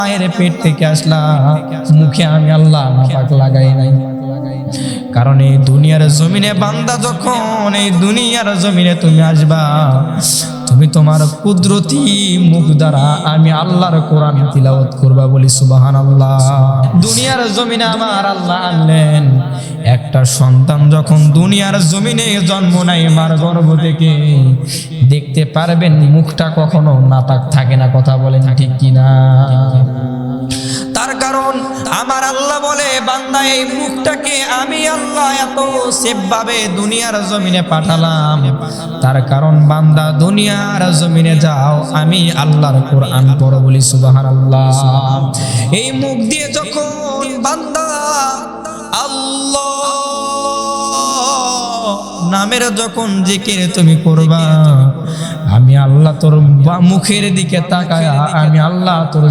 মায়ের পেট থেকে আসলা, মুখে আমি আল্লাহ নাপাক লাগাই নাই। কারণ এই দুনিয়ার জমিনে বান্দা যখন এই দুনিয়ার জমিনে তুমি আসবা, তুমি তোমার কুদরতি মুখ দ্বারা আমি আল্লাহর কোরআন তিলাওয়াত করবা, বলি সুবহানাল্লাহ। দুনিয়ার জমিনে আমার আল্লাহ আনলেন, একটা সন্তান যখন দুনিয়ার জমিনে জন্ম নেয় মার গর্ভ থেকে, দেখতে পারবেন মুখটা কখনো নাপাক থাকে না। কথা বলেন ঠিক কিনা? তার কারণ আমার আল্লাহ বলে, বান্দা এই মুখটাকে আমি আল্লাহ এত সেফ ভাবে দুনিয়ার জমিনে পাঠালাম, তার কারণ বান্দা দুনিয়ার জমিনে যাও, আমি আল্লাহর কোরআন পড়ো, বলি সুবহানাল্লাহ। এই মুখ দিয়ে যখন বান্দা আল্লাহ নামের যখন জিকির তুমি করবা, আমি আল্লাহ তোর মুখের দিকে তাকায়া আমি আল্লাহ তোর